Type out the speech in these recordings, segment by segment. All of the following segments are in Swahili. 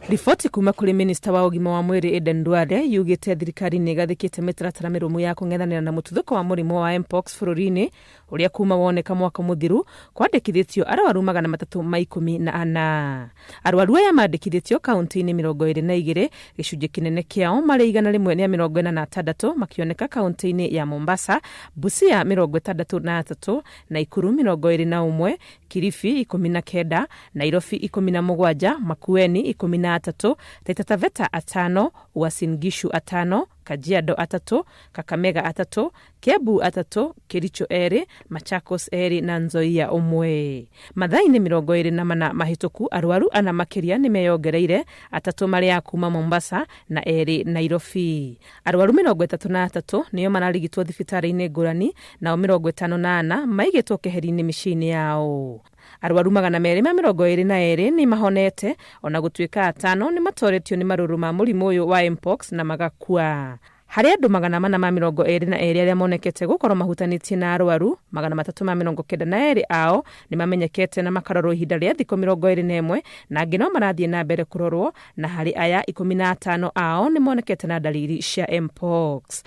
Riboti kuma kuri minista wa ugima wa mwiri Aden Duale yugite thirikari ni gathikite mitaratara mirumu ya kung'ethanira na mututhuko wa murimu wa mpox bururi-ini uria kuma woneka mwaka muthiru kwandikithitio arwaru 314. Arwaru aya mandikithitio kaunti-ini 22, gicunji kinene kiao mari 146 makioneka kaunti-ini ya Mombasa, Busia 63, Nakuru 21, Kilifi 19, Nairobi 17, Makueni 13, Taita Taveta 5, Uasin Gishu 5, Kajiado 3, Kakamega 3, Kiambu 3, Kericho 2, Machakos 2 na Nzoia 1. Mathaa-ini 24 mahituku arwaru ana makiria ni meyongereire, 3 mari akuma Mombasa na 2 Nairobi. Arwaru 33 niyo mararigitwo thibitari-ini ngurani, nao 54 maigitwo keheri-ini micini yao. Arwaru 222 ni mahonete, ona gutuika 5 ni matoretio ni maruru ma murimu uyu wa mpox na magakua. Hari andu 422 aria monekete gukorwo mahutanitie na arwaru 392 ao ni mamenyekete na makarorwo ihinda ria thikũ 21, na angĩ no marathie na mbere kurorwo, na hari aya 15 ao ni monekete na dalili cia mpox.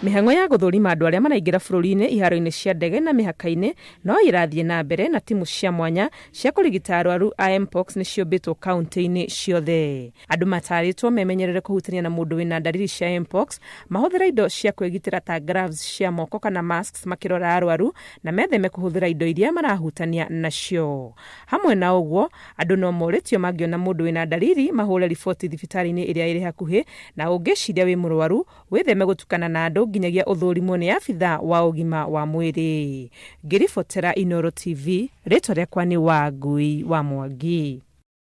Mihango ya guthurima andu aria maraingira bururi-ini iharo-ini cia ndege na mihaka-ini no irathie na mbere, na timu cia mwanya cia kurigita arwaru a mpox ni ciumbitwo kaunti-ini ciothe. Andu mataritwo memenyerere kuhutania na mundu wina dalili cia mpox, mahuthira indo cia kwigitira ta gloves cia moko kana masks makirora arwaru, na metheme kuhuthira indo iria marahutania nacio. Hamwe na uguo, andu no moritio mangiona mundu wina dalili mahure riboti thibitari-ini iria iri hakuhi, na ungiciria wi murwaru witheme gutukana na andu nginyagia uthurimo ni afitha wa ugima wa mwiri. Ngiribotera Inooro TV, ritwa riakwa ni Wangui wa Mwangi.